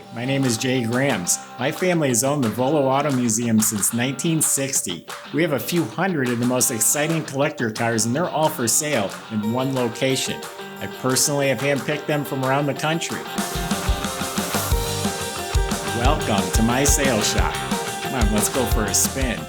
Hi, my name is Jay Grams. My family has owned the Volo Auto Museum since 1960. We have a few hundred of the most exciting collector cars, and they're all for sale in one location. I personally have handpicked them from around the country. Welcome to my sales shop. Come on, let's go for a spin.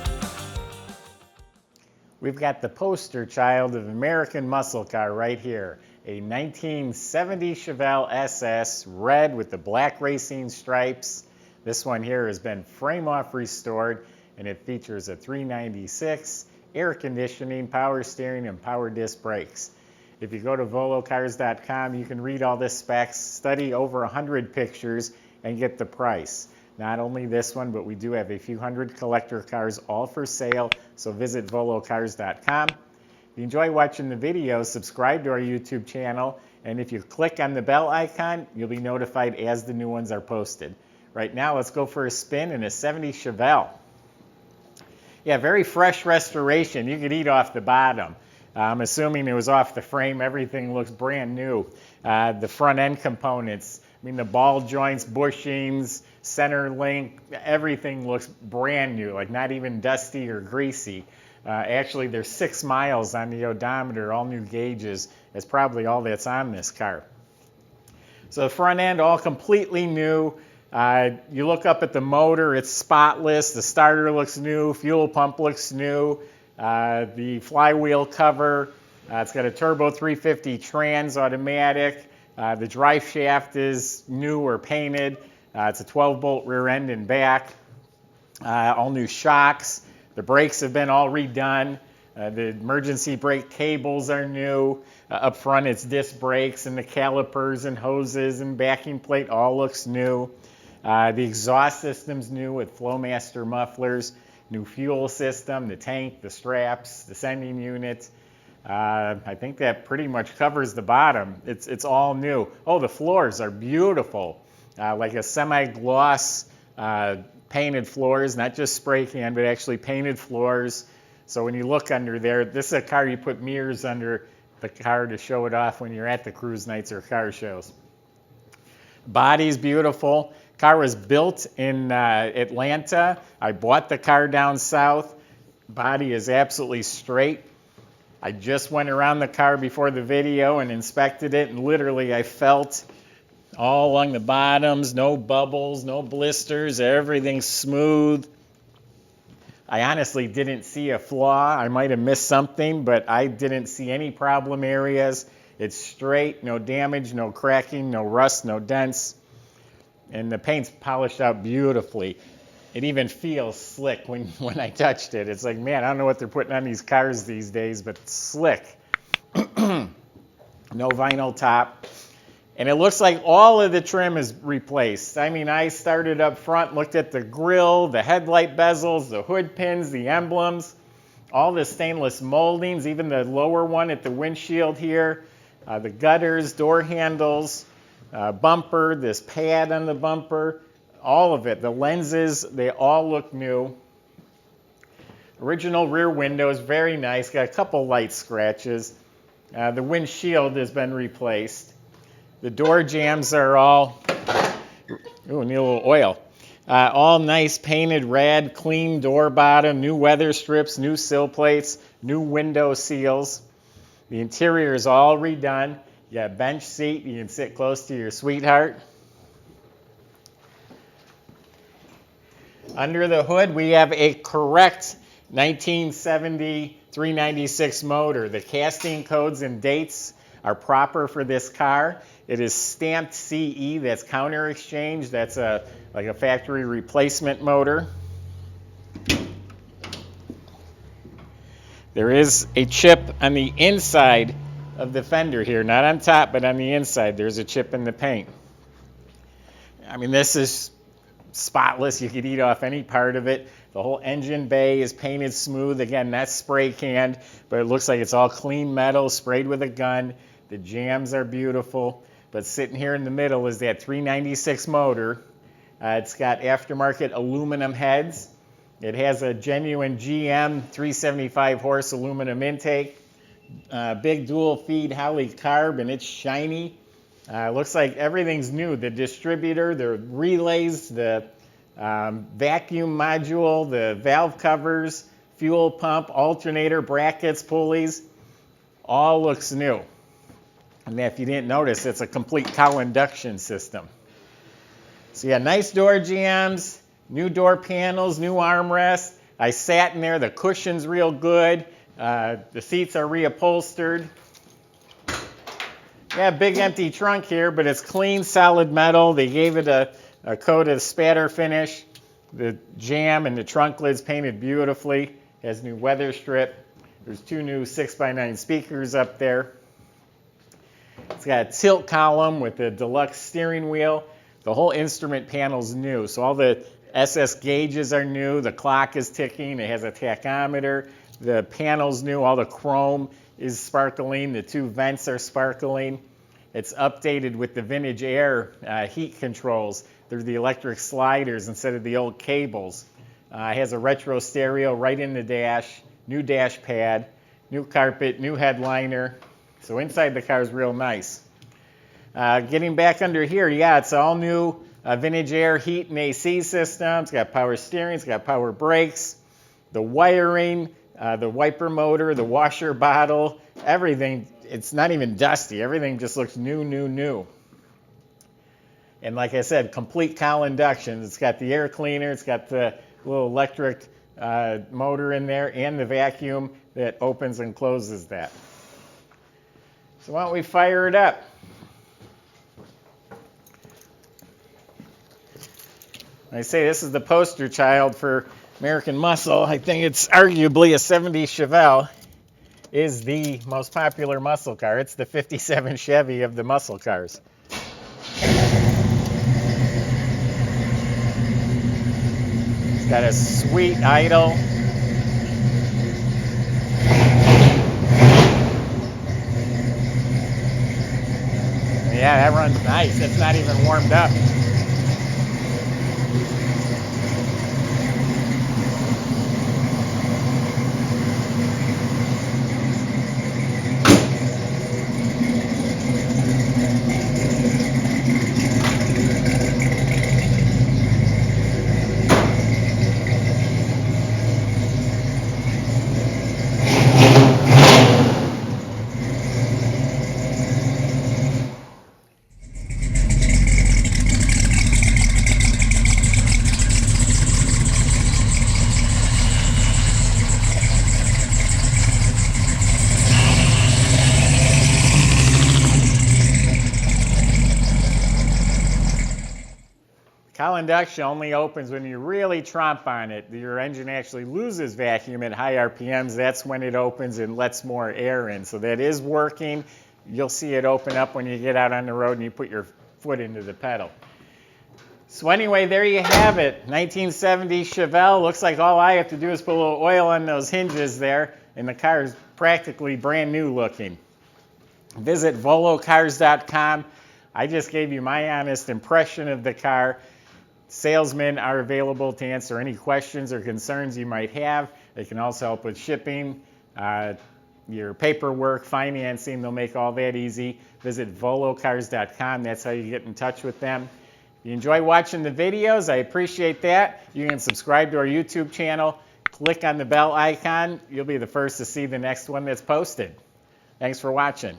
We've got the poster child of American muscle car right here. A 1970 Chevelle SS, red with the black racing stripes. This one here has been frame-off restored, and it features a 396, air conditioning, power steering, and power disc brakes. If you go to volocars.com, you can read all the specs, study over 100 pictures, and get the price. Not only this one, but we do have a few hundred collector cars all for sale, so visit volocars.com. If you enjoy watching the video, subscribe to our YouTube channel, and if you click on the bell icon, you'll be notified as the new ones are posted. Right now, let's go for a spin in a 70 Chevelle. Yeah, very fresh restoration. You could eat off the bottom. I'm assuming it was off the frame. Everything looks brand new. The front end components, I mean the ball joints, bushings, center link, everything looks brand new, like not even dusty or greasy. Actually, there's 6 miles on the odometer, all new gauges. That's probably all that's on this car. So the front end, all completely new. You look up at the motor, it's spotless. The starter looks new. Fuel pump looks new. The flywheel cover, it's got a turbo 350 trans automatic. The drive shaft is new or painted. It's a 12-bolt rear end and back. All new shocks. The brakes have been all redone. The emergency brake cables are new. Up front, it's disc brakes, and the calipers and hoses and backing plate all looks new. The exhaust system's new with Flowmaster mufflers. New fuel system, the tank, the straps, the sending unit. I think that pretty much covers the bottom. It's all new. Oh, the floors are beautiful. Like a semi-gloss painted floors, not just spray can, but actually painted floors. So when you look under there, this is a car you put mirrors under the car to show it off when you're at the cruise nights or car shows. Body's beautiful. Car was built in Atlanta. I bought the car down south. Body is absolutely straight. I just went around the car before the video and inspected it, and literally I felt all along the bottoms, no bubbles, no blisters, everything's smooth. I honestly didn't see a flaw. I might have missed something, but I didn't see any problem areas. It's straight, no damage, no cracking, no rust, no dents. And the paint's polished out beautifully. It even feels slick when I touched it. It's like, man, I don't know what they're putting on these cars these days, but it's slick. No vinyl top. And it looks like all of the trim is replaced. I mean, I started up front, looked at the grille, the headlight bezels, the hood pins, the emblems, all the stainless moldings, even the lower one at the windshield here, the gutters, door handles, bumper, this pad on the bumper, all of it. The lenses, they all look new. Original rear windows, very nice. Got a couple light scratches. The windshield has been replaced. The door jambs are all, ooh, need a little oil. All nice painted red, clean door bottom, new weather strips, new sill plates, new window seals. The interior is all redone. You got a bench seat. You can sit close to your sweetheart. Under the hood, we have a correct 1970 396 motor. The casting codes and dates are proper for this car. It is stamped CE, that's counter exchange. That's like a factory replacement motor. There is a chip on the inside of the fender here, not on top, but on the inside. There's a chip in the paint. I mean, this is spotless. You could eat off any part of it. The whole engine bay is painted smooth. Again, that's spray canned, but it looks like it's all clean metal, sprayed with a gun. The jambs are beautiful. But sitting here in the middle is that 396 motor. It's got aftermarket aluminum heads. It has a genuine GM 375 horse aluminum intake. Big dual feed Holley carb, and it's shiny. Looks like everything's new. The distributor, the relays, the vacuum module, the valve covers, fuel pump, alternator, brackets, pulleys, all looks new. And if you didn't notice, it's a complete cowl induction system. So yeah, nice door jambs, new door panels, new armrests. I sat in there, the cushion's real good. The seats are reupholstered. Yeah, big empty trunk here, but it's clean, solid metal. They gave it a coat of spatter finish. The jamb and the trunk lid's painted beautifully. Has new weather strip. There's two new 6x9 speakers up there. It's got a tilt column with a deluxe steering wheel. The whole instrument panel's new. So all the SS gauges are new. The clock is ticking. It has a tachometer. The panel's new. All the chrome is sparkling. The two vents are sparkling. It's updated with the vintage air heat controls. They're the electric sliders instead of the old cables. It has a retro stereo right in the dash, new dash pad, new carpet, new headliner. So inside the car is real nice. Getting back under here, yeah, it's all new vintage air heat and AC system. It's got power steering, it's got power brakes, the wiring, the wiper motor, the washer bottle, everything. It's not even dusty. Everything just looks new, new, new. And like I said, complete cowl induction. It's got the air cleaner. It's got the little electric motor in there and the vacuum that opens and closes that. So why don't we fire it up? I say this is the poster child for American muscle. I think it's arguably a 70s Chevelle is the most popular muscle car. It's the 57 Chevy of the muscle cars. It's got a sweet idle. Yeah, that runs nice. It's not even warmed up. Cowl induction only opens when you really tromp on it. Your engine actually loses vacuum at high RPMs. That's when it opens and lets more air in. So that is working. You'll see it open up when you get out on the road and you put your foot into the pedal. So anyway, there you have it. 1970 Chevelle. Looks like all I have to do is put a little oil on those hinges there, and the car is practically brand new looking. Visit volocars.com. I just gave you my honest impression of the car. Salesmen are available to answer any questions or concerns you might have. They can also help with shipping, your paperwork, financing. They'll make all that easy. Visit volocars.com. That's how you get in touch with them. If you enjoy watching the videos, I appreciate that. You can subscribe to our YouTube channel. Click on the bell icon. You'll be the first to see the next one that's posted. Thanks for watching.